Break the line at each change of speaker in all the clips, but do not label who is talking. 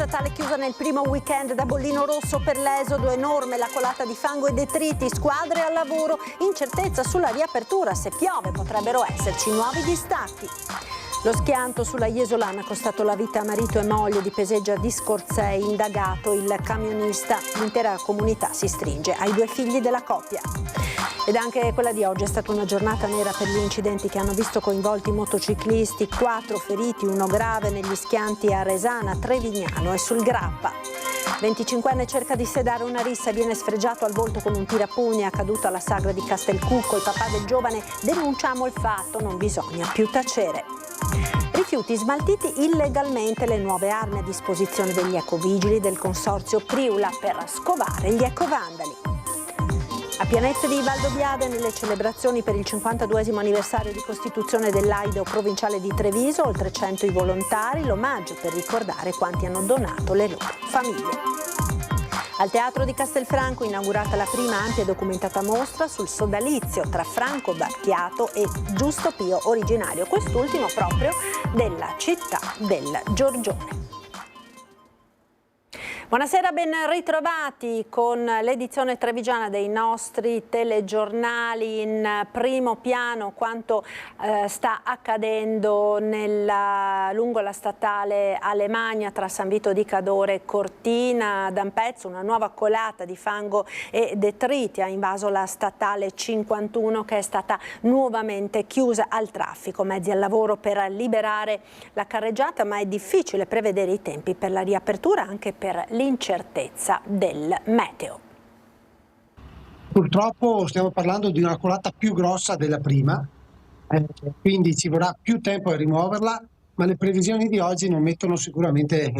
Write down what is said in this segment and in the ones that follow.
statale chiusa nel primo weekend da bollino rosso per l'esodo enorme, la colata di fango e detriti, squadre al lavoro, incertezza sulla riapertura, se piove potrebbero esserci nuovi distacchi. Lo schianto sulla Jesolana ha costato la vita a marito e moglie di Peseggia di Scorzei, indagato il camionista, l'intera comunità si stringe ai due figli della coppia. Ed anche quella di oggi è stata una giornata nera per gli incidenti che hanno visto coinvolti motociclisti, 4 feriti, 1 grave negli schianti a Resana, Trevignano e sul Grappa. 25enne cerca di sedare una rissa e viene sfregiato al volto con un tirapugni, è accaduto alla sagra di Castelcucco. Il papà del giovane: denunciamo il fatto, non bisogna più tacere. Rifiuti smaltiti illegalmente, le nuove armi a disposizione degli ecovigili del consorzio Priula per scovare gli ecovandali. A Pianezze di Valdobbiadene, nelle celebrazioni per il 52esimo anniversario di costituzione dell'Aido provinciale di Treviso, oltre 100 i volontari, l'omaggio per ricordare quanti hanno donato le loro famiglie. Al Teatro di Castelfranco inaugurata la prima ampia e documentata mostra sul sodalizio tra Franco Battiato e Giusto Pio originario, quest'ultimo proprio della città del Giorgione. Buonasera, ben ritrovati con l'edizione trevigiana dei nostri telegiornali. In primo piano quanto sta accadendo lungo la statale Alemagna tra San Vito di Cadore e Cortina d'Ampezzo. Una nuova colata di fango e detriti ha invaso la statale 51, che è stata nuovamente chiusa al traffico. Mezzi al lavoro per liberare la carreggiata, ma è difficile prevedere i tempi per la riapertura anche per l'incertezza del meteo.
Purtroppo stiamo parlando di una colata più grossa della prima, quindi ci vorrà più tempo a rimuoverla, ma le previsioni di oggi non mettono sicuramente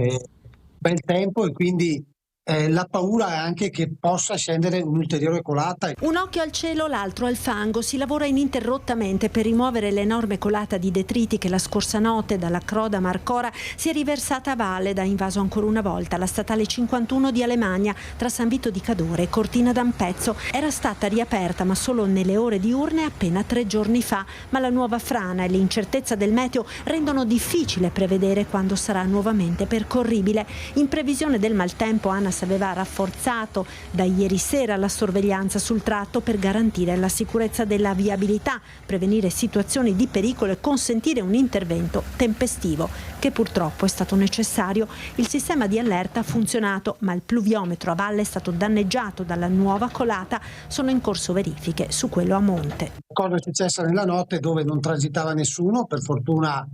bel tempo e quindi la paura è anche che possa scendere un'ulteriore colata.
Un occhio al cielo, l'altro al fango. Si lavora ininterrottamente per rimuovere l'enorme colata di detriti che la scorsa notte dalla Croda Marcora si è riversata a valle ed ha invaso ancora una volta la statale 51 di Alemagna tra San Vito di Cadore e Cortina d'Ampezzo. Era stata riaperta ma solo nelle ore diurne appena 3 giorni fa, ma la nuova frana e l'incertezza del meteo rendono difficile prevedere quando sarà nuovamente percorribile. In previsione del maltempo, ANAS aveva rafforzato da ieri sera la sorveglianza sul tratto per garantire la sicurezza della viabilità, prevenire situazioni di pericolo e consentire un intervento tempestivo, che purtroppo è stato necessario. Il sistema di allerta ha funzionato, ma il pluviometro a valle è stato danneggiato dalla nuova colata. Sono in corso verifiche su quello a monte.
Cosa è successa nella notte dove non transitava nessuno? Per fortuna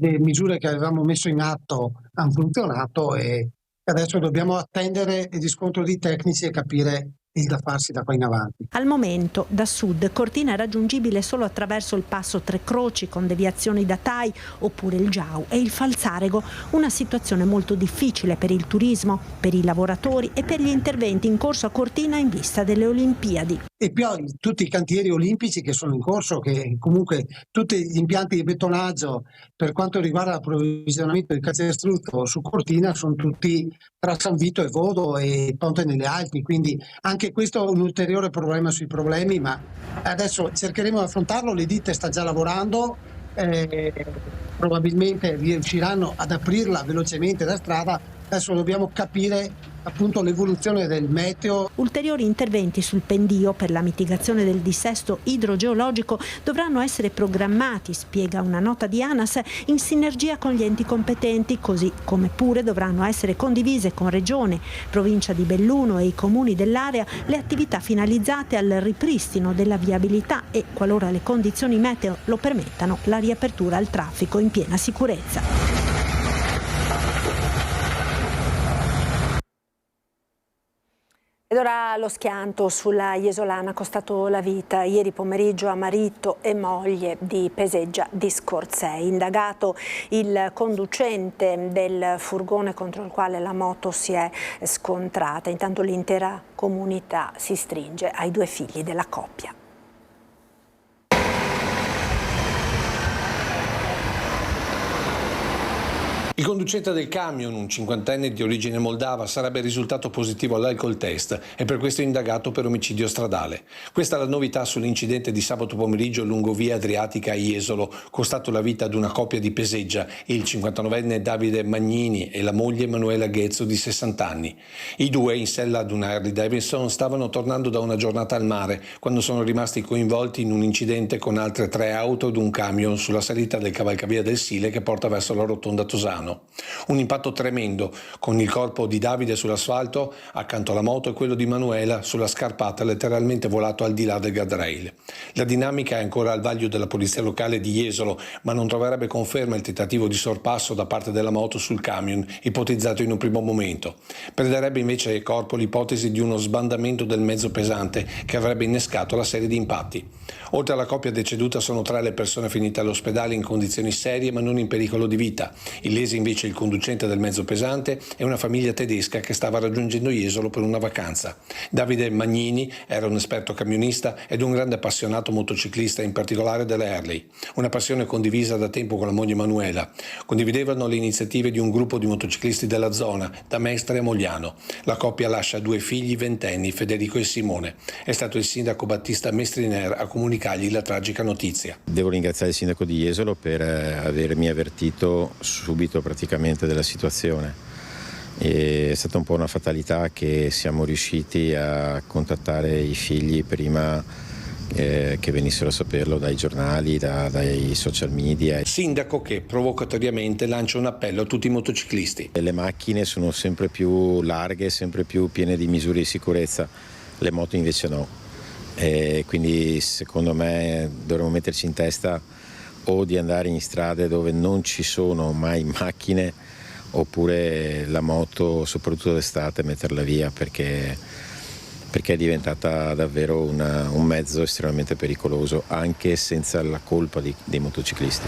le misure che avevamo messo in atto hanno funzionato e adesso dobbiamo attendere il riscontro di tecnici e capire il da farsi da qua in avanti.
Al momento da sud Cortina è raggiungibile solo attraverso il passo Tre Croci con deviazioni da Tai oppure il Giau e il Falzarego, una situazione molto difficile per il turismo, per i lavoratori e per gli interventi in corso a Cortina in vista delle Olimpiadi.
E poi tutti i cantieri olimpici che sono in corso, che comunque tutti gli impianti di betonaggio per quanto riguarda l'approvvigionamento di calcestruzzo su Cortina sono tutti tra San Vito e Vodo e Ponte nelle Alpi, quindi anche questo è un ulteriore problema sui problemi, ma adesso cercheremo di affrontarlo. Le ditte sta già lavorando, probabilmente riusciranno ad aprirla velocemente la strada. Adesso dobbiamo capire appunto l'evoluzione del meteo.
Ulteriori interventi sul pendio per la mitigazione del dissesto idrogeologico dovranno essere programmati, spiega una nota di ANAS, in sinergia con gli enti competenti, così come pure dovranno essere condivise con Regione, Provincia di Belluno e i comuni dell'area le attività finalizzate al ripristino della viabilità e, qualora le condizioni meteo lo permettano, la riapertura al traffico in piena sicurezza. Ed ora lo schianto sulla Jesolana ha costato la vita ieri pomeriggio a marito e moglie di Peseggia di Scorzei. Indagato il conducente del furgone contro il quale la moto si è scontrata. Intanto l'intera comunità si stringe ai due figli della coppia.
Il conducente del camion, un 50enne di origine moldava, sarebbe risultato positivo all'alcol test e per questo indagato per omicidio stradale. Questa è la novità sull'incidente di sabato pomeriggio lungo via Adriatica a Jesolo, costato la vita ad una coppia di Peseggia, il 59enne Davide Magnini e la moglie Emanuela Ghezzo di 60 anni. I due, in sella ad una Harley Davidson, stavano tornando da una giornata al mare quando sono rimasti coinvolti in un incidente con altre 3 auto ed un camion sulla salita del cavalcavia del Sile che porta verso la rotonda Tosano. Un impatto tremendo, con il corpo di Davide sull'asfalto accanto alla moto e quello di Manuela sulla scarpata letteralmente volato al di là del guardrail. La dinamica è ancora al vaglio della polizia locale di Jesolo, ma non troverebbe conferma il tentativo di sorpasso da parte della moto sul camion, ipotizzato in un primo momento. Perderebbe invece corpo l'ipotesi di uno sbandamento del mezzo pesante che avrebbe innescato la serie di impatti. Oltre alla coppia deceduta sono 3 le persone finite all'ospedale in condizioni serie ma non in pericolo di vita. Illesi invece il conducente del mezzo pesante e una famiglia tedesca che stava raggiungendo Jesolo per una vacanza. Davide Magnini era un esperto camionista ed un grande appassionato motociclista, in particolare delle Harley. Una passione condivisa da tempo con la moglie Manuela. Condividevano le iniziative di un gruppo di motociclisti della zona, da Mestre a Mogliano. La coppia lascia 2 figli ventenni, Federico e Simone. È stato il sindaco Battista Mestriner a comunicargli la tragica notizia.
Devo ringraziare il sindaco di Jesolo per avermi avvertito subito praticamente della situazione. È stata un po' una fatalità che siamo riusciti a contattare i figli prima che venissero a saperlo dai giornali, dai social media.
Sindaco che provocatoriamente lancia un appello a tutti i motociclisti.
Le macchine sono sempre più larghe, sempre più piene di misure di sicurezza, le moto invece no. Quindi secondo me dovremmo metterci in testa o di andare in strade dove non ci sono mai macchine, oppure la moto, soprattutto d'estate, metterla via perché è diventata davvero un mezzo estremamente pericoloso, anche senza la colpa dei motociclisti.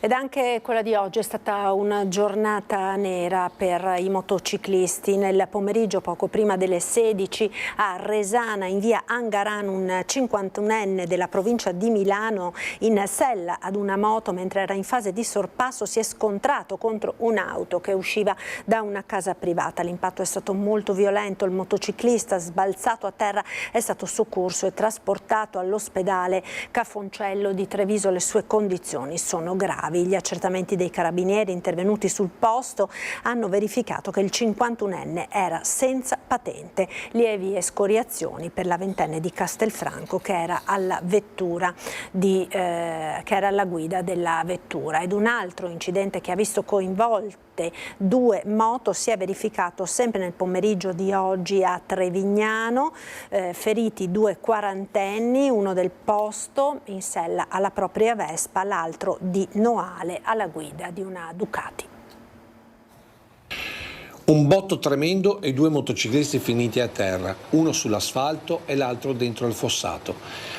Ed anche quella di oggi è stata una giornata nera per i motociclisti. Nel pomeriggio, poco prima delle 16, a Resana, in via Angaran, un 51enne della provincia di Milano, in sella ad una moto mentre era in fase di sorpasso, si è scontrato contro un'auto che usciva da una casa privata. L'impatto è stato molto violento, il motociclista, sbalzato a terra, è stato soccorso e trasportato all'ospedale Cafoncello di Treviso. Le sue condizioni sono gravi. Gli accertamenti dei carabinieri intervenuti sul posto hanno verificato che il 51enne era senza patente. Lievi escoriazioni per la ventenne di Castelfranco che era alla guida della vettura. Ed un altro incidente che ha visto coinvolte 2 moto si è verificato sempre nel pomeriggio di oggi a Trevignano, feriti 2 quarantenni, uno del posto in sella alla propria Vespa, l'altro di Noale alla guida di una Ducati.
Un botto tremendo e 2 motociclisti finiti a terra, uno sull'asfalto e l'altro dentro il fossato.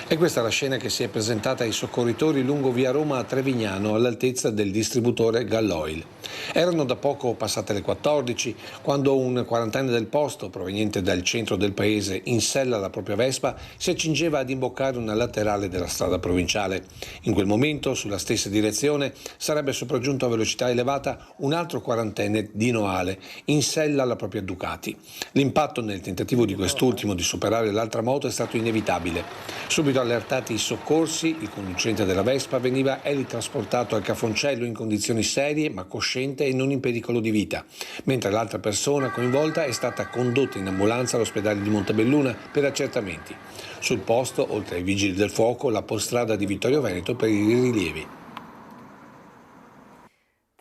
E questa è la scena che si è presentata ai soccorritori lungo via Roma a Trevignano, all'altezza del distributore Galloil. Erano da poco passate le 14 quando un quarantenne del posto, proveniente dal centro del paese, in sella alla propria Vespa, si accingeva ad imboccare una laterale della strada provinciale. In quel momento, sulla stessa direzione, sarebbe sopraggiunto a velocità elevata un altro quarantenne di Noale, in sella alla propria Ducati. L'impatto nel tentativo di quest'ultimo di superare l'altra moto è stato inevitabile. Subito allertati i soccorsi, il conducente della Vespa veniva elitrasportato al Cafoncello in condizioni serie ma cosciente e non in pericolo di vita, mentre l'altra persona coinvolta è stata condotta in ambulanza all'ospedale di Montebelluna per accertamenti. Sul posto, oltre ai vigili del fuoco, la postrada di Vittorio Veneto per i rilievi.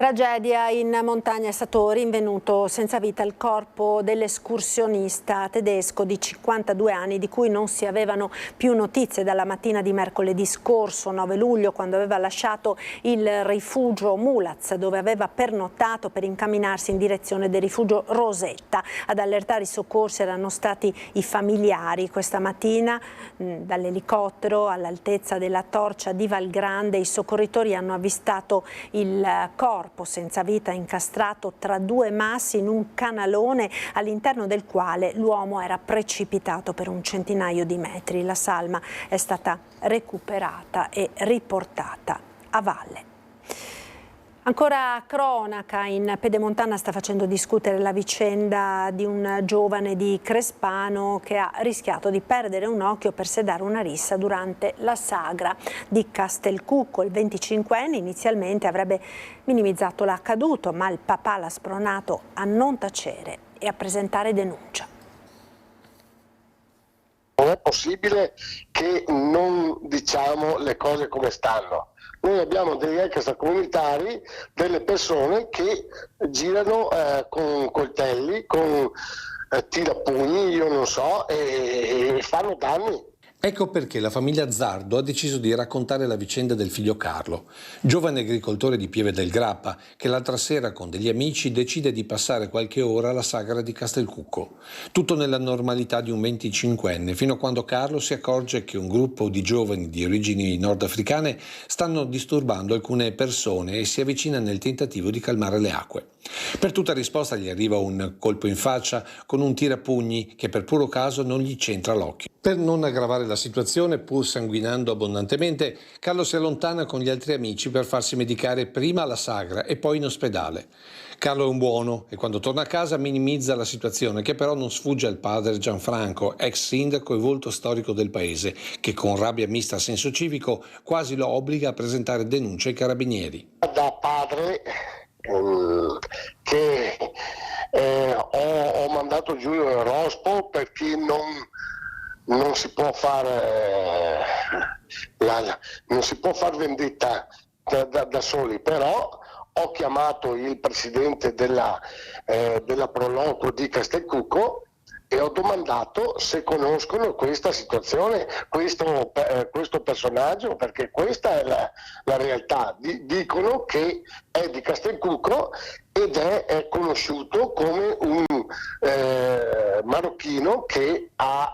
Tragedia in montagna, è stato rinvenuto senza vita il corpo dell'escursionista tedesco di 52 anni di cui non si avevano più notizie dalla mattina di mercoledì scorso, 9 luglio, quando aveva lasciato il rifugio Mulaz, dove aveva pernottato per incamminarsi in direzione del rifugio Rosetta. Ad allertare i soccorsi erano stati i familiari. Questa mattina dall'elicottero all'altezza della Torcia di Valgrande i soccorritori hanno avvistato il corpo corpo senza vita incastrato tra due massi in un canalone all'interno del quale l'uomo era precipitato per un centinaio di metri. La salma è stata recuperata e riportata a valle. Ancora cronaca, in Pedemontana sta facendo discutere la vicenda di un giovane di Crespano che ha rischiato di perdere un occhio per sedare una rissa durante la sagra di Castelcucco. Il 25enne inizialmente avrebbe minimizzato l'accaduto, ma il papà l'ha spronato a non tacere e a presentare denuncia.
Non è possibile che non diciamo le cose come stanno. Noi abbiamo degli extracomunitari, delle persone che girano con coltelli, con tirapugni, io non so, e fanno danni.
Ecco perché la famiglia Zardo ha deciso di raccontare la vicenda del figlio Carlo, giovane agricoltore di Pieve del Grappa, che l'altra sera con degli amici decide di passare qualche ora alla sagra di Castelcucco. Tutto nella normalità di un 25enne, fino a quando Carlo si accorge che un gruppo di giovani di origini nordafricane stanno disturbando alcune persone e si avvicina nel tentativo di calmare le acque. Per tutta risposta gli arriva un colpo in faccia con un tirapugni che per puro caso non gli centra l'occhio. Per non aggravare la situazione, pur sanguinando abbondantemente, Carlo si allontana con gli altri amici per farsi medicare prima alla sagra e poi in ospedale. Carlo è un buono e quando torna a casa minimizza la situazione, che però non sfugge al padre Gianfranco, ex sindaco e volto storico del paese, che con rabbia mista a senso civico quasi lo obbliga a presentare denuncia ai carabinieri.
Da padre che ho mandato giù il rospo perché non si può fare non si può far vendetta da soli, però ho chiamato il presidente della Proloco di Castelcucco e ho domandato se conoscono questa situazione, questo personaggio, perché questa è la realtà. Dicono che è di Castelcucco ed è conosciuto come un marocchino che ha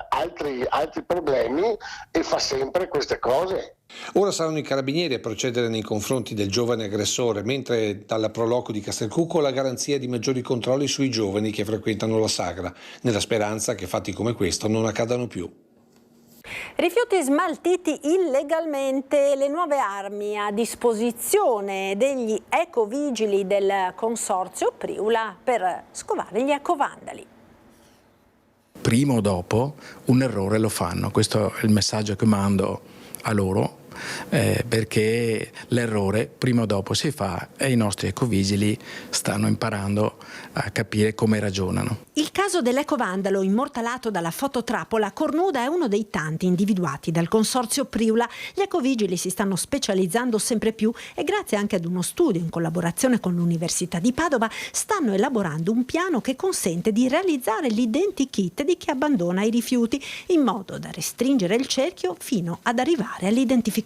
altri problemi e fa sempre queste cose.
Ora saranno i carabinieri a procedere nei confronti del giovane aggressore, mentre dalla Proloco di Castelcucco la garanzia di maggiori controlli sui giovani che frequentano la sagra, nella speranza che fatti come questo non accadano più.
Rifiuti smaltiti illegalmente, le nuove armi a disposizione degli ecovigili del consorzio Priula per scovare gli ecovandali.
Prima o dopo un errore lo fanno, questo è il messaggio che mando a loro, perché l'errore prima o dopo si fa e i nostri ecovigili stanno imparando a capire come ragionano.
Il caso dell'ecovandalo immortalato dalla fototrappola cornuda è uno dei tanti individuati dal consorzio Priula. Gli ecovigili si stanno specializzando sempre più e grazie anche ad uno studio in collaborazione con l'Università di Padova stanno elaborando un piano che consente di realizzare l'identikit di chi abbandona i rifiuti in modo da restringere il cerchio fino ad arrivare all'identificazione.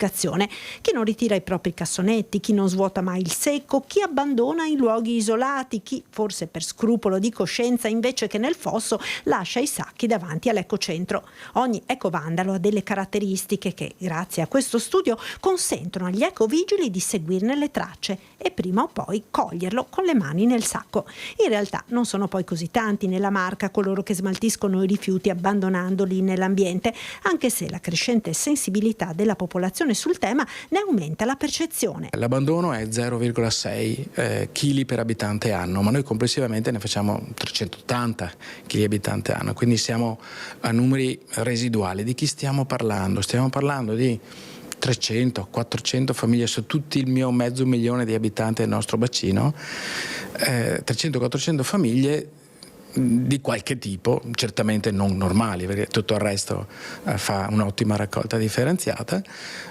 Chi non ritira i propri cassonetti, chi non svuota mai il secco, chi abbandona in luoghi isolati, chi forse per scrupolo di coscienza invece che nel fosso lascia i sacchi davanti all'ecocentro. Ogni ecovandalo ha delle caratteristiche che, grazie a questo studio, consentono agli ecovigili di seguirne le tracce e prima o poi coglierlo con le mani nel sacco. In realtà non sono poi così tanti nella Marca coloro che smaltiscono i rifiuti abbandonandoli nell'ambiente, anche se la crescente sensibilità della popolazione sul tema ne aumenta la percezione.
L'abbandono è 0,6 kg per abitante anno, ma noi complessivamente ne facciamo 380 kg abitante anno, quindi siamo a numeri residuali. Di chi stiamo parlando? Stiamo parlando di 300-400 famiglie su tutto il mio mezzo milione di abitanti del nostro bacino, 300-400 famiglie di qualche tipo, certamente non normali, perché tutto il resto fa un'ottima raccolta differenziata,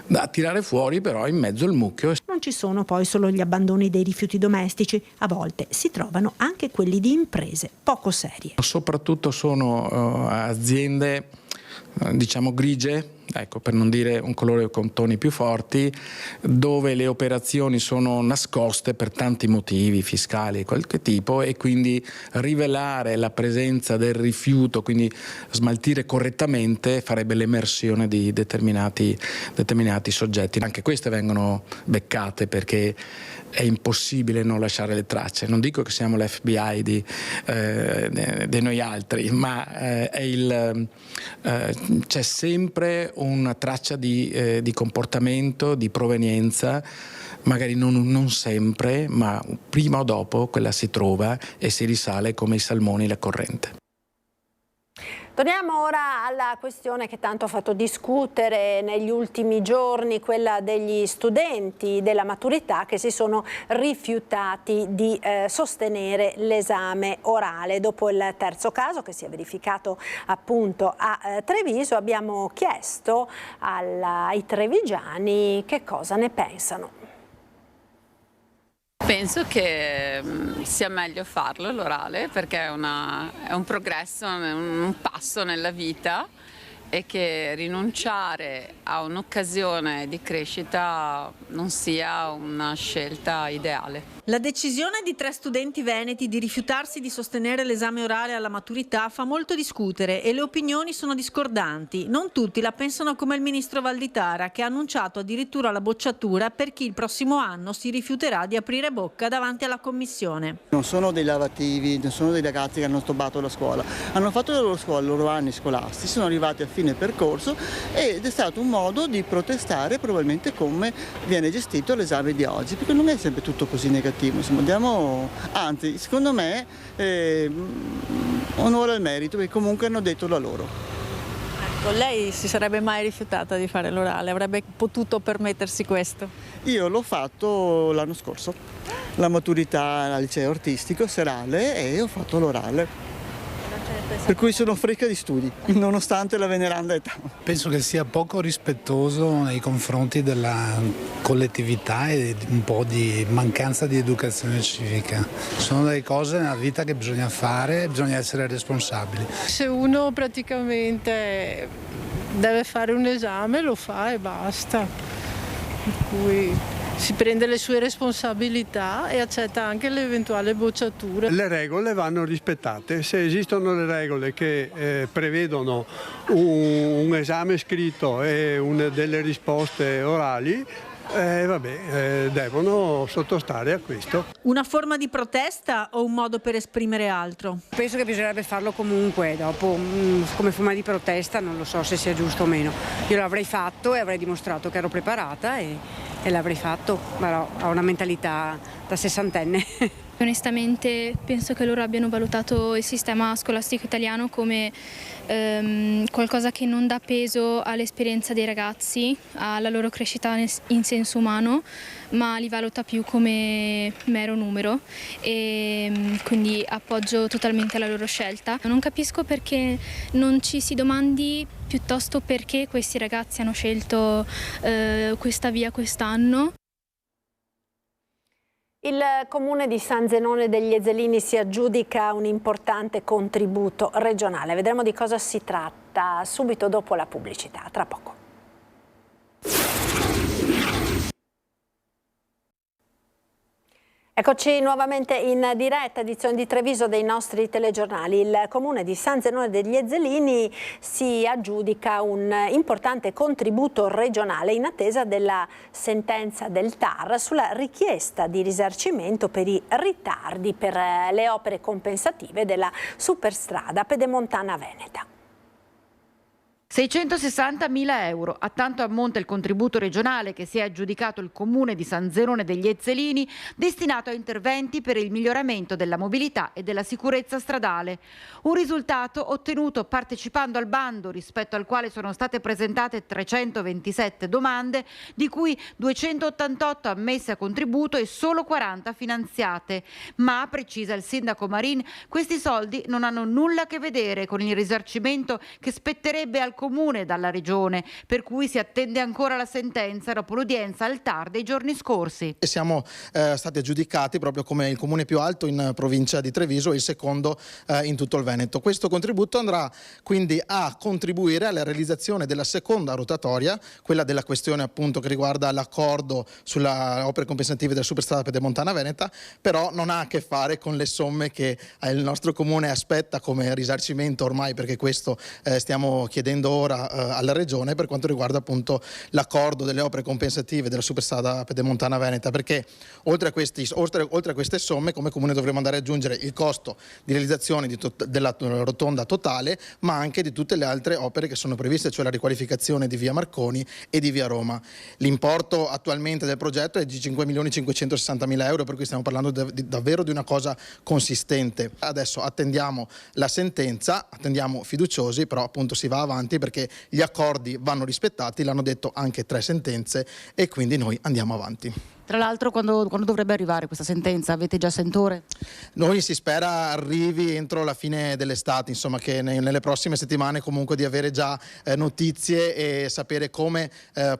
da tirare fuori però in mezzo al mucchio.
Non ci sono poi solo gli abbandoni dei rifiuti domestici, a volte si trovano anche quelli di imprese poco serie.
Soprattutto sono aziende diciamo grigie, ecco, per non dire un colore con toni più forti, dove le operazioni sono nascoste per tanti motivi fiscali e qualche tipo, e quindi rivelare la presenza del rifiuto, quindi smaltire correttamente, farebbe l'emersione di determinati soggetti. Anche queste vengono beccate perché è impossibile non lasciare le tracce. Non dico che siamo l'FBI di noi altri, ma c'è sempre una traccia di comportamento, di provenienza, magari non sempre, ma prima o dopo quella si trova e si risale come i salmoni la corrente.
Torniamo ora alla questione che tanto ha fatto discutere negli ultimi giorni, quella degli studenti della maturità che si sono rifiutati di sostenere l'esame orale. Dopo il terzo caso che si è verificato appunto a Treviso, abbiamo chiesto ai trevigiani che cosa ne pensano.
Penso che sia meglio farlo l'orale, perché è un progresso, un passo nella vita, e che rinunciare a un'occasione di crescita non sia una scelta ideale.
La decisione di 3 studenti veneti di rifiutarsi di sostenere l'esame orale alla maturità fa molto discutere e le opinioni sono discordanti. Non tutti la pensano come il ministro Valditara, che ha annunciato addirittura la bocciatura per chi il prossimo anno si rifiuterà di aprire bocca davanti alla commissione.
Non sono dei lavativi, non sono dei ragazzi che hanno stoppato la scuola, hanno fatto la loro scuola, i loro anni scolastici, sono arrivati a fine percorso ed è stato un modo di protestare probabilmente come viene gestito l'esame di oggi, perché non è sempre tutto così negativo. Insomma, anzi, secondo me onore al merito, perché comunque hanno detto la loro.
Ecco, lei si sarebbe mai rifiutata di fare l'orale? Avrebbe potuto permettersi questo?
Io l'ho fatto l'anno scorso, la maturità al liceo artistico serale, e ho fatto l'orale. Per cui sono fresca di studi, nonostante la veneranda età.
Penso che sia poco rispettoso nei confronti della collettività e un po' di mancanza di educazione civica. Sono delle cose nella vita che bisogna fare, bisogna essere responsabili.
Se uno praticamente deve fare un esame lo fa e basta. Per cui si prende le sue responsabilità e accetta anche l'eventuale bocciatura.
Le regole vanno rispettate. Se esistono le regole che prevedono un esame scritto e delle risposte orali, devono sottostare a questo.
Una forma di protesta o un modo per esprimere altro?
Penso che bisognerebbe farlo comunque, dopo come forma di protesta non lo so se sia giusto o meno. Io l'avrei fatto e avrei dimostrato che ero preparata e l'avrei fatto, però ho una mentalità da sessantenne.
Onestamente penso che loro abbiano valutato il sistema scolastico italiano come qualcosa che non dà peso all'esperienza dei ragazzi, alla loro crescita in senso umano, ma li valuta più come mero numero, e quindi appoggio totalmente la loro scelta. Non capisco perché non ci si domandi piuttosto perché questi ragazzi hanno scelto questa via quest'anno.
Il comune di San Zenone degli Ezzelini si aggiudica un importante contributo regionale. Vedremo di cosa si tratta subito dopo la pubblicità, tra poco. Eccoci nuovamente in diretta, edizione di Treviso dei nostri telegiornali. Il comune di San Zenone degli Ezzelini si aggiudica un importante contributo regionale in attesa della sentenza del TAR sulla richiesta di risarcimento per i ritardi per le opere compensative della superstrada pedemontana veneta.
660.000 euro, a tanto ammonta il contributo regionale che si è aggiudicato il comune di San Zenone degli Ezzelini, destinato a interventi per il miglioramento della mobilità e della sicurezza stradale. Un risultato ottenuto partecipando al bando, rispetto al quale sono state presentate 327 domande, di cui 288 ammesse a contributo e solo 40 finanziate. Ma, precisa il sindaco Marin, questi soldi non hanno nulla a che vedere con il risarcimento che spetterebbe al comune e dalla Regione, per cui si attende ancora la sentenza dopo l'udienza al TAR dei giorni scorsi.
Siamo stati aggiudicati proprio come il comune più alto in provincia di Treviso e il secondo in tutto il Veneto. Questo contributo andrà quindi a contribuire alla realizzazione della seconda rotatoria, quella della questione appunto che riguarda l'accordo sulle opere compensative della superstrada pedemontana veneta, però non ha a che fare con le somme che il nostro comune aspetta come risarcimento ormai, perché questo stiamo chiedendo ora alla Regione per quanto riguarda appunto l'accordo delle opere compensative della superstrada pedemontana veneta, perché oltre a queste somme come comune dovremo andare ad aggiungere il costo di realizzazione della rotonda totale, ma anche di tutte le altre opere che sono previste, cioè la riqualificazione di via Marconi e di via Roma. L'importo attualmente del progetto è di 5.560.000 euro, per cui stiamo parlando davvero di una cosa consistente. Adesso attendiamo la sentenza, attendiamo fiduciosi, però appunto si va avanti perché gli accordi vanno rispettati, l'hanno detto anche 3 sentenze e quindi noi andiamo avanti.
Tra l'altro quando dovrebbe arrivare questa sentenza? Avete già sentore?
Noi si spera arrivi entro la fine dell'estate, insomma, che nelle prossime settimane comunque di avere già notizie e sapere come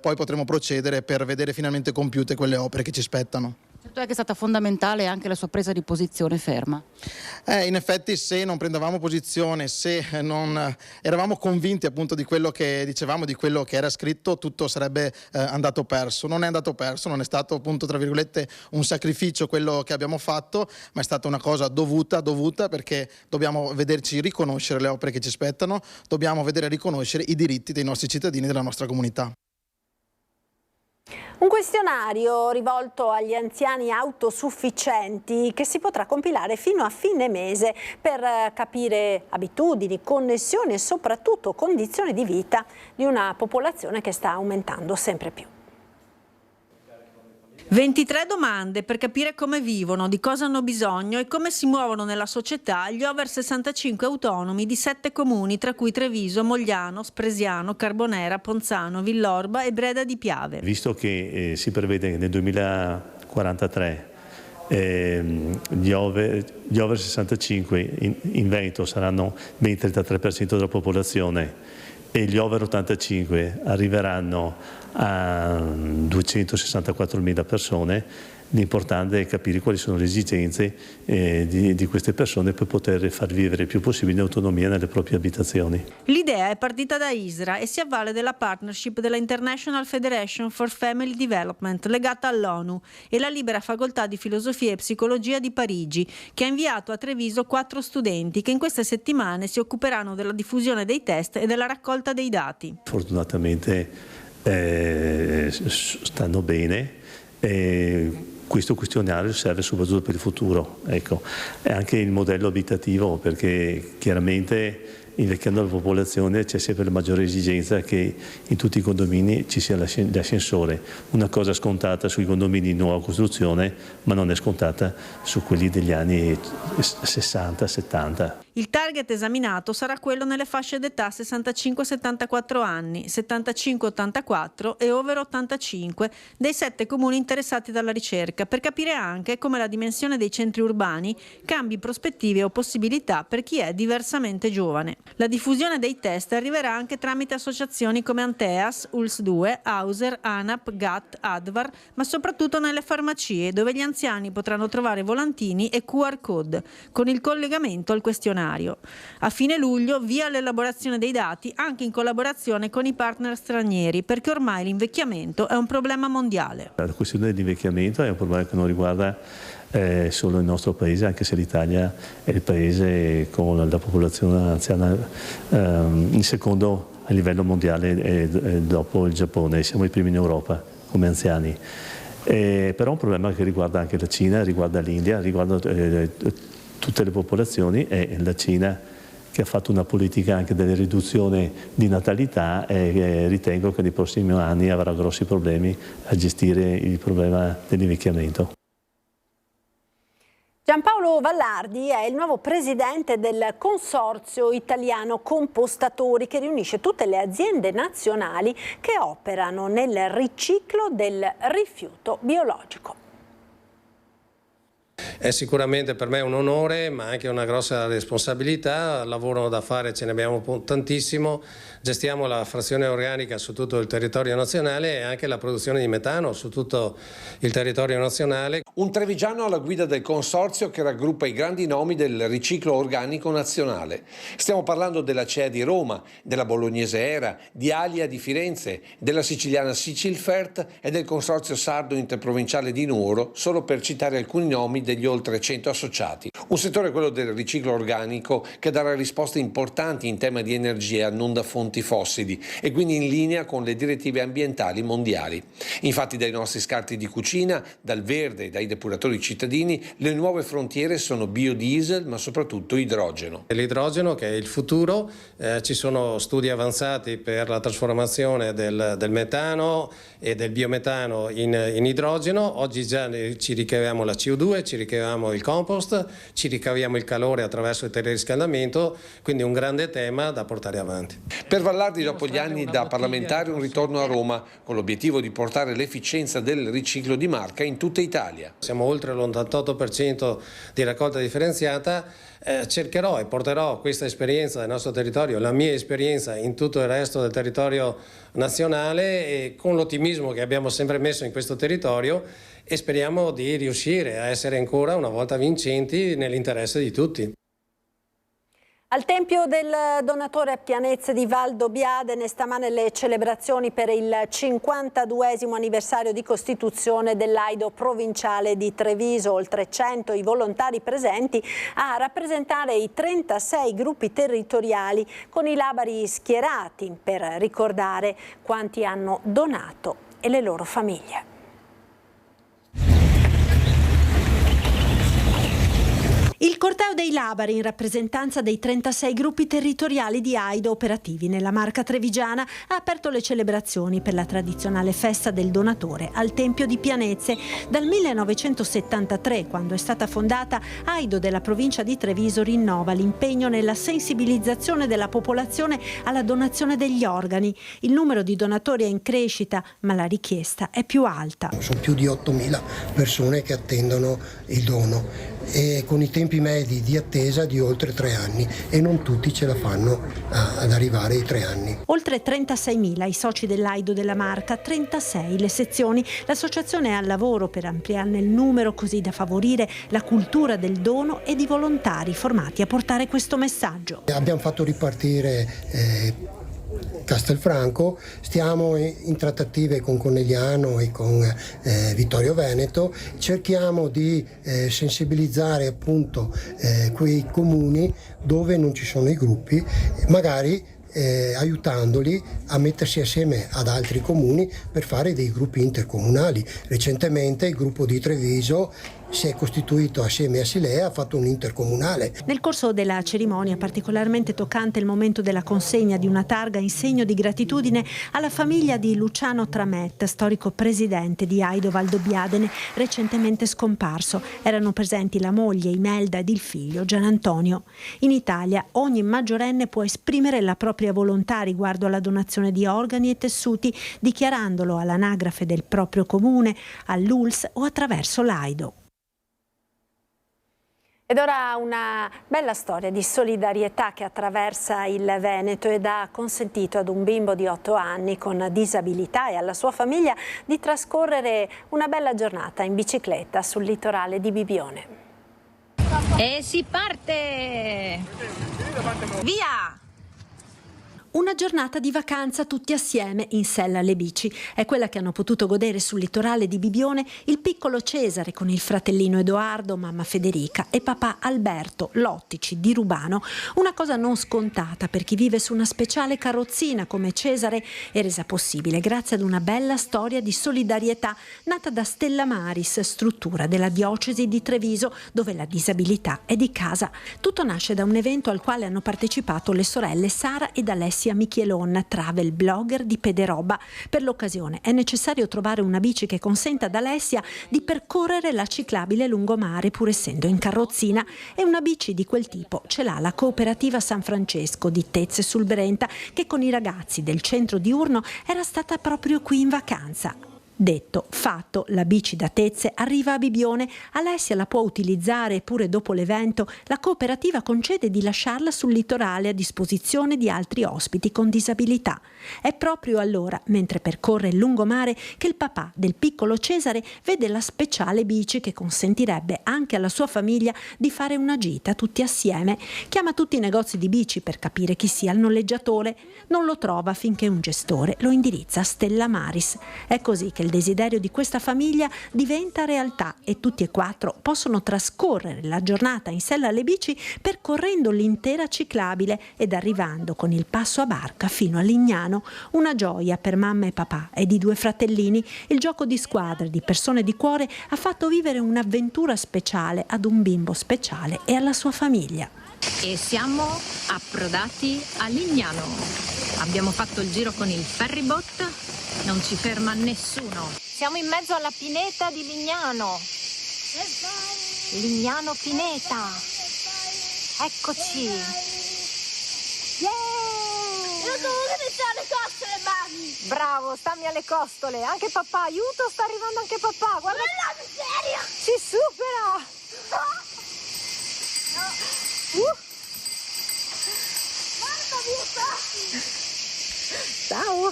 poi potremo procedere per vedere finalmente compiute quelle opere che ci spettano.
Certo è che è stata fondamentale anche la sua presa di posizione ferma.
In effetti se non prendevamo posizione, se non eravamo convinti appunto di quello che dicevamo, di quello che era scritto, tutto sarebbe andato perso. Non è andato perso, non è stato appunto tra virgolette un sacrificio quello che abbiamo fatto, ma è stata una cosa dovuta perché dobbiamo vederci riconoscere le opere che ci spettano, dobbiamo vedere riconoscere i diritti dei nostri cittadini, della nostra comunità.
Un questionario rivolto agli anziani autosufficienti che si potrà compilare fino a fine mese per capire abitudini, connessioni e soprattutto condizioni di vita di una popolazione che sta aumentando sempre più.
23 domande per capire come vivono, di cosa hanno bisogno e come si muovono nella società gli over 65 autonomi di 7 comuni, tra cui Treviso, Mogliano, Spresiano, Carbonera, Ponzano, Villorba e Breda di Piave.
Visto che si prevede che nel 2043 gli over 65 in Veneto saranno ben il 33% della popolazione e gli over 85 arriveranno a 264.000 persone, l'importante è capire quali sono le esigenze di queste persone per poter far vivere il più possibile in autonomia nelle proprie abitazioni.
L'idea è partita da ISRA e si avvale della partnership della International Federation for Family Development legata all'ONU e la Libera Facoltà di Filosofia e Psicologia di Parigi, che ha inviato a Treviso 4 studenti che in queste settimane si occuperanno della diffusione dei test e della raccolta dei dati.
Fortunatamente stanno bene. Questo questionario serve soprattutto per il futuro, ecco. È anche il modello abitativo, perché chiaramente invecchiando la popolazione c'è sempre la maggiore esigenza che in tutti i condomini ci sia l'ascensore, una cosa scontata sui condomini di nuova costruzione, ma non è scontata su quelli degli anni 60-70.
Il target esaminato sarà quello nelle fasce d'età 65-74 anni, 75-84 e over 85 dei 7 comuni interessati dalla ricerca, per capire anche come la dimensione dei centri urbani cambi prospettive o possibilità per chi è diversamente giovane. La diffusione dei test arriverà anche tramite associazioni come Anteas, ULS2, Auser, ANAP, GAT, Advar, ma soprattutto nelle farmacie, dove gli anziani potranno trovare volantini e QR code con il collegamento al questionario. A fine luglio via l'elaborazione dei dati anche in collaborazione con i partner stranieri, perché ormai l'invecchiamento è un problema mondiale.
La questione dell'invecchiamento è un problema che non riguarda solo il nostro paese, anche se l'Italia è il paese con la popolazione anziana in secondo a livello mondiale dopo il Giappone. Siamo i primi in Europa come anziani. Però è un problema che riguarda anche la Cina, riguarda l'India, riguarda tutte le popolazioni, e la Cina che ha fatto una politica anche della riduzione di natalità e ritengo che nei prossimi anni avrà grossi problemi a gestire il problema dell'invecchiamento.
Giampaolo Vallardi è il nuovo presidente del Consorzio Italiano Compostatori, che riunisce tutte le aziende nazionali che operano nel riciclo del rifiuto biologico.
È sicuramente per me un onore, ma anche una grossa responsabilità. Lavoro da fare ce ne abbiamo tantissimo. Gestiamo la frazione organica su tutto il territorio nazionale e anche la produzione di metano su tutto il territorio nazionale.
Un trevigiano alla guida del consorzio che raggruppa i grandi nomi del riciclo organico nazionale. Stiamo parlando della CEA di Roma, della bolognese ERA, di Alia di Firenze, della siciliana Sicilfert e del consorzio sardo interprovinciale di Nuoro, solo per citare alcuni nomi degli oltre 100 associati. Un settore, quello del riciclo organico, che darà risposte importanti in tema di energia non da fonti fossili e quindi in linea con le direttive ambientali mondiali. Infatti dai nostri scarti di cucina, dal verde e dai depuratori cittadini, le nuove frontiere sono biodiesel ma soprattutto idrogeno.
L'idrogeno che è il futuro, ci sono studi avanzati per la trasformazione del metano e del biometano in idrogeno. Oggi già ci ricaviamo la CO2, ci ricaviamo il compost, ci ricaviamo il calore attraverso il teleriscaldamento, quindi un grande tema da portare avanti.
Per Vallardi, dopo gli anni da parlamentare, un ritorno a Roma con l'obiettivo di portare l'efficienza del riciclo di Marca in tutta Italia.
Siamo oltre l'88% di raccolta differenziata. Cercherò e porterò questa esperienza del nostro territorio, la mia esperienza in tutto il resto del territorio nazionale, e con l'ottimismo che abbiamo sempre messo in questo territorio, e speriamo di riuscire a essere ancora una volta vincenti nell'interesse di tutti.
Al Tempio del Donatore a Pianezze di Valdobbiadene stamane le celebrazioni per il 52esimo anniversario di costituzione dell'Aido provinciale di Treviso. Oltre 100 i volontari presenti a rappresentare i 36 gruppi territoriali con i labari schierati per ricordare quanti hanno donato e le loro famiglie. Il corteo dei labari in rappresentanza dei 36 gruppi territoriali di Aido operativi nella Marca trevigiana ha aperto le celebrazioni per la tradizionale festa del donatore al Tempio di Pianezze. Dal 1973, quando è stata fondata, Aido della provincia di Treviso rinnova l'impegno nella sensibilizzazione della popolazione alla donazione degli organi. Il numero di donatori è in crescita, ma la richiesta è più alta.
Sono più di 8.000 persone che attendono il dono, e con i tempi medi di attesa di oltre 3 anni, e non tutti ce la fanno ad arrivare ai 3 anni.
Oltre 36.000 i soci dell'Aido della Marca, 36 le sezioni. L'associazione è al lavoro per ampliarne il numero, così da favorire la cultura del dono e di volontari formati a portare questo messaggio.
Abbiamo fatto ripartire Castelfranco, stiamo in trattative con Conegliano e con Vittorio Veneto, cerchiamo di sensibilizzare appunto quei comuni dove non ci sono i gruppi, magari aiutandoli a mettersi assieme ad altri comuni per fare dei gruppi intercomunali. Recentemente il gruppo di Treviso si è costituito assieme a Silea, ha fatto un intercomunale.
Nel corso della cerimonia particolarmente toccante il momento della consegna di una targa in segno di gratitudine alla famiglia di Luciano Tramet, storico presidente di Aido Valdobbiadene, recentemente scomparso. Erano presenti la moglie Imelda ed il figlio Gian Antonio. In Italia ogni maggiorenne può esprimere la propria volontà riguardo alla donazione di organi e tessuti, dichiarandolo all'anagrafe del proprio comune, all'ULS o attraverso l'Aido. Ed ora una bella storia di solidarietà che attraversa il Veneto ed ha consentito ad un bimbo di 8 anni con disabilità e alla sua famiglia di trascorrere una bella giornata in bicicletta sul litorale di Bibione.
E si parte! Via!
Una giornata di vacanza tutti assieme in sella alle bici. È quella che hanno potuto godere sul litorale di Bibione il piccolo Cesare con il fratellino Edoardo, mamma Federica e papà Alberto, lottici di Rubano. Una cosa non scontata per chi vive su una speciale carrozzina come Cesare e resa possibile grazie ad una bella storia di solidarietà nata da Stella Maris, struttura della diocesi di Treviso dove la disabilità è di casa. Tutto nasce da un evento al quale hanno partecipato le sorelle Sara ed Alessia Michelon, travel blogger di Pederoba. Per l'occasione è necessario trovare una bici che consenta ad Alessia di percorrere la ciclabile lungomare pur essendo in carrozzina, e una bici di quel tipo ce l'ha la cooperativa San Francesco di Tezze sul Brenta, che con i ragazzi del centro diurno era stata proprio qui in vacanza. Detto, fatto, la bici da Tezze arriva a Bibione, Alessia la può utilizzare e pure dopo l'evento la cooperativa concede di lasciarla sul litorale a disposizione di altri ospiti con disabilità. È proprio allora, mentre percorre il lungomare, che il papà del piccolo Cesare vede la speciale bici che consentirebbe anche alla sua famiglia di fare una gita tutti assieme. Chiama tutti i negozi di bici per capire chi sia il noleggiatore, non lo trova finché un gestore lo indirizza a Stella Maris. È così che il desiderio di questa famiglia diventa realtà e tutti e quattro possono trascorrere la giornata in sella alle bici percorrendo l'intera ciclabile ed arrivando con il passo a barca fino a Lignano. Una gioia per mamma e papà e di due fratellini. Il gioco di squadre di persone di cuore ha fatto vivere un'avventura speciale ad un bimbo speciale e alla sua famiglia.
E siamo approdati a Lignano. Abbiamo fatto il giro con il ferryboat. Non ci ferma nessuno. Siamo in mezzo alla pineta di Lignano. Lignano Pineta. Eccoci. Yeah! Io devo mettere alle costole, mami. Bravo, stammi alle costole. Anche papà, aiuto, sta arrivando anche papà. Guarda. La miseria. Ci supera. Guarda, via.
Ciao.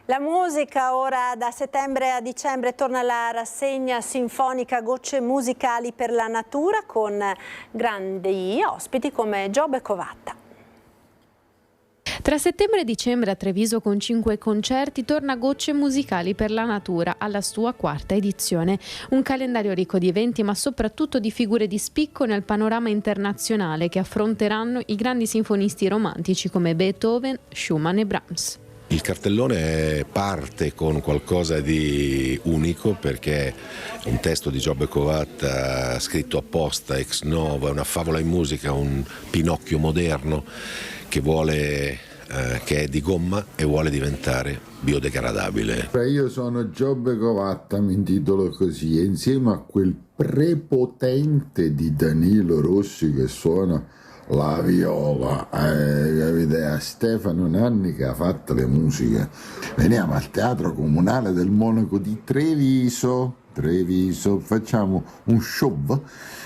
La musica ora da settembre a dicembre torna la rassegna sinfonica Gocce musicali per la natura con grandi ospiti come Giobbe Covatta.
Tra settembre e dicembre a Treviso con 5 concerti torna Gocce musicali per la natura alla sua 4ª edizione. Un calendario ricco di eventi ma soprattutto di figure di spicco nel panorama internazionale che affronteranno i grandi sinfonisti romantici come Beethoven, Schumann e Brahms.
Il cartellone parte con qualcosa di unico perché un testo di Giobbe Covatta scritto apposta ex novo, è una favola in musica, un Pinocchio moderno che è di gomma e vuole diventare biodegradabile.
Io sono Giobbe Covatta, mi intitolo così, e insieme a quel prepotente di Danilo Rossi che suona la viola, capite? A Stefano Nanni che ha fatto le musiche. Veniamo al Teatro Comunale del Monaco di Treviso, facciamo un show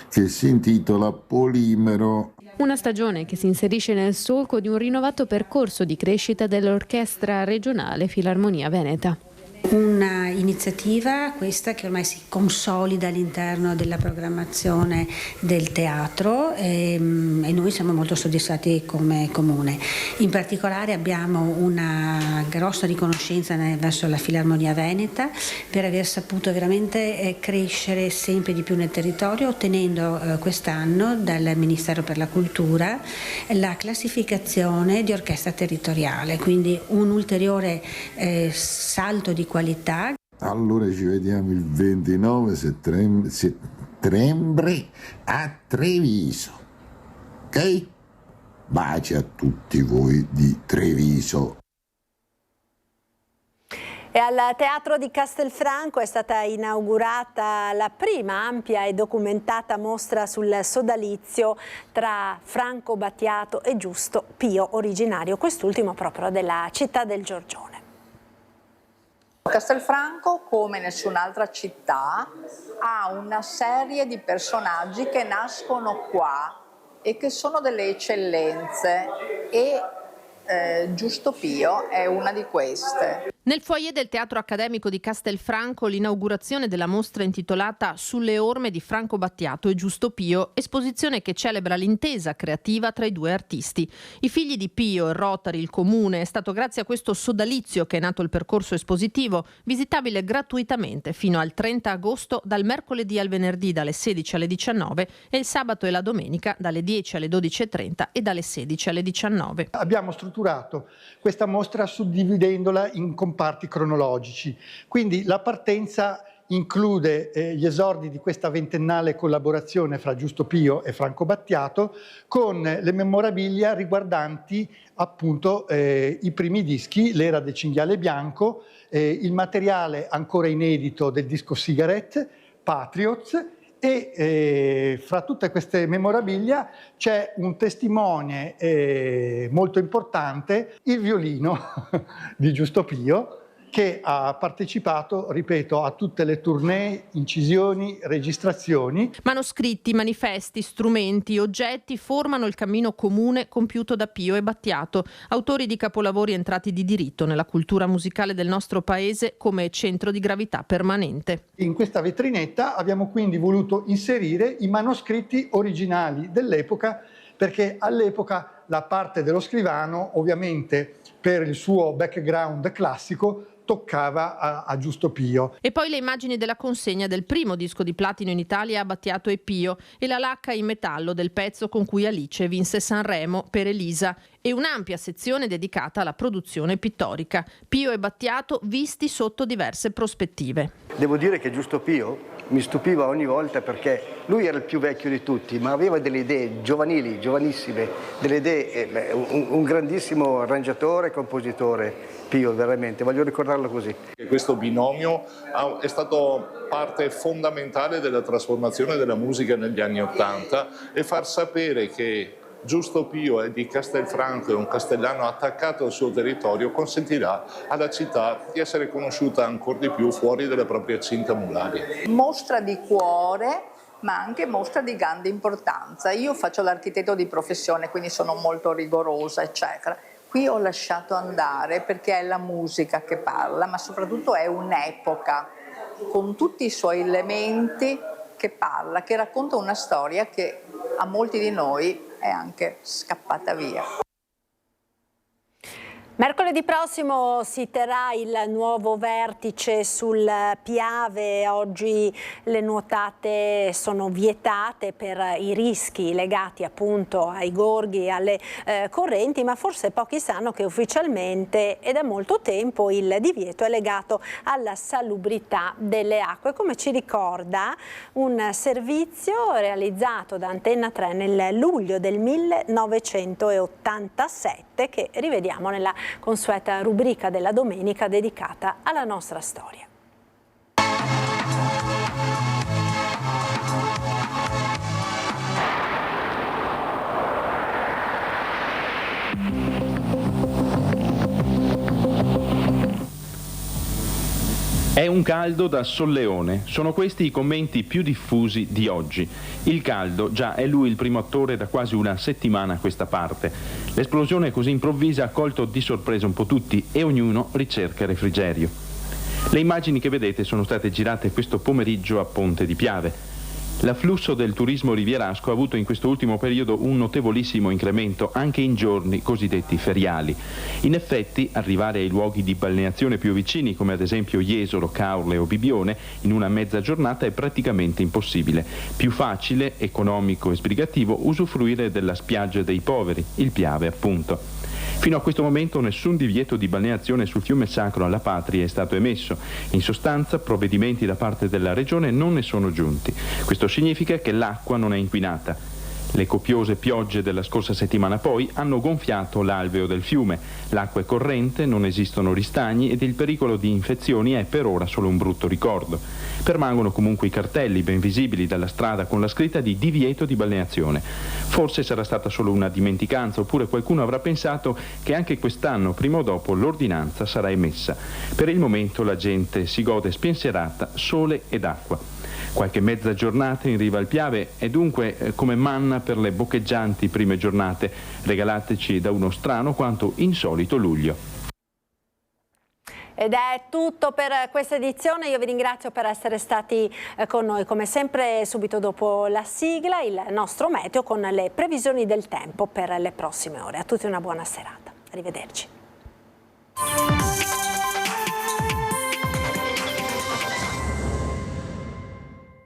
che si intitola Polimero.
Una stagione che si inserisce nel solco di un rinnovato percorso di crescita dell'Orchestra Regionale Filarmonia Veneta.
Una iniziativa questa che ormai si consolida all'interno della programmazione del teatro e noi siamo molto soddisfatti come comune. In particolare abbiamo una grossa riconoscenza verso la Filarmonia Veneta per aver saputo veramente crescere sempre di più nel territorio, ottenendo quest'anno dal Ministero per la Cultura la classificazione di orchestra territoriale, quindi un ulteriore salto di qualità.
Allora ci vediamo il 29 settembre a Treviso, ok? Baci a tutti voi di Treviso.
E al Teatro di Castelfranco è stata inaugurata la prima ampia e documentata mostra sul sodalizio tra Franco Battiato e Giusto Pio, originario quest'ultimo proprio della città del Giorgione.
Castelfranco, come nessun'altra città, ha una serie di personaggi che nascono qua e che sono delle eccellenze e Giusto Pio è una di queste.
Nel foyer del Teatro Accademico di Castelfranco l'inaugurazione della mostra intitolata Sulle orme di Franco Battiato e Giusto Pio, esposizione che celebra l'intesa creativa tra i due artisti. I figli di Pio, il Rotary, il Comune, è stato grazie a questo sodalizio che è nato il percorso espositivo, visitabile gratuitamente fino al 30 agosto dal mercoledì al venerdì dalle 16 alle 19 e il sabato e la domenica dalle 10 alle 12.30 e dalle 16 alle 19.
Abbiamo strutturato questa mostra suddividendola in comparti cronologici, quindi la partenza include gli esordi di questa ventennale collaborazione fra Giusto Pio e Franco Battiato con le memorabilia riguardanti appunto i primi dischi, l'era del cinghiale bianco, il materiale ancora inedito del disco Cigarette, Patriots, e fra tutte queste memorabilia c'è un testimone molto importante, il violino di Giusto Pio, che ha partecipato, ripeto, a tutte le tournée, incisioni, registrazioni.
Manoscritti, manifesti, strumenti, oggetti formano il cammino comune compiuto da Pio e Battiato, autori di capolavori entrati di diritto nella cultura musicale del nostro paese come centro di gravità permanente.
In questa vetrinetta abbiamo quindi voluto inserire i manoscritti originali dell'epoca, perché all'epoca la parte dello scrivano, ovviamente per il suo background classico, toccava a Giusto Pio.
E poi le immagini della consegna del primo disco di platino in Italia a Battiato e Pio e la lacca in metallo del pezzo con cui Alice vinse Sanremo per Elisa e un'ampia sezione dedicata alla produzione pittorica. Pio e Battiato visti sotto diverse prospettive.
Devo dire che Giusto Pio mi stupiva ogni volta perché lui era il più vecchio di tutti, ma aveva delle idee giovanili, giovanissime, delle idee, un grandissimo arrangiatore e compositore. Pio, veramente, voglio ricordarlo così.
Questo binomio è stato parte fondamentale della trasformazione della musica negli anni '80 e far sapere che Giusto Pio è di Castelfranco e un castellano attaccato al suo territorio consentirà alla città di essere conosciuta ancora di più fuori dalla propria cinta muraria.
Mostra di cuore, ma anche mostra di grande importanza. Io faccio l'architetto di professione, quindi sono molto rigorosa, eccetera. Qui ho lasciato andare perché è la musica che parla, ma soprattutto è un'epoca con tutti i suoi elementi che parla, che racconta una storia che a molti di noi è anche scappata via.
Mercoledì prossimo si terrà il nuovo vertice sul Piave. Oggi le nuotate sono vietate per i rischi legati appunto ai gorghi e alle correnti, ma forse pochi sanno che ufficialmente e da molto tempo il divieto è legato alla salubrità delle acque, come ci ricorda un servizio realizzato da Antenna 3 nel luglio del 1987 che rivediamo nella consueta rubrica della domenica dedicata alla nostra storia.
È un caldo da solleone, sono questi i commenti più diffusi di oggi. Il caldo, già è lui il primo attore da quasi una settimana a questa parte. L'esplosione così improvvisa ha colto di sorpresa un po' tutti e ognuno ricerca refrigerio. Le immagini che vedete sono state girate questo pomeriggio a Ponte di Piave. L'afflusso del turismo rivierasco ha avuto in questo ultimo periodo un notevolissimo incremento anche in giorni cosiddetti feriali. In effetti, arrivare ai luoghi di balneazione più vicini, come ad esempio Jesolo, Caorle o Bibione, in una mezza giornata è praticamente impossibile. Più facile, economico e sbrigativo usufruire della spiaggia dei poveri, il Piave appunto. Fino a questo momento nessun divieto di balneazione sul fiume sacro alla Patria è stato emesso. In sostanza, provvedimenti da parte della Regione non ne sono giunti. Questo significa che l'acqua non è inquinata. Le copiose piogge della scorsa settimana poi hanno gonfiato l'alveo del fiume. L'acqua è corrente, non esistono ristagni ed il pericolo di infezioni è per ora solo un brutto ricordo. Permangono comunque i cartelli ben visibili dalla strada con la scritta di divieto di balneazione. Forse sarà stata solo una dimenticanza oppure qualcuno avrà pensato che anche quest'anno prima o dopo l'ordinanza sarà emessa. Per il momento la gente si gode spensierata sole ed acqua. Qualche mezza giornata in riva al Piave è dunque come manna per le boccheggianti prime giornate, regalateci da uno strano quanto insolito luglio.
Ed è tutto per questa edizione, io vi ringrazio per essere stati con noi, come sempre subito dopo la sigla il nostro meteo con le previsioni del tempo per le prossime ore. A tutti una buona serata, arrivederci.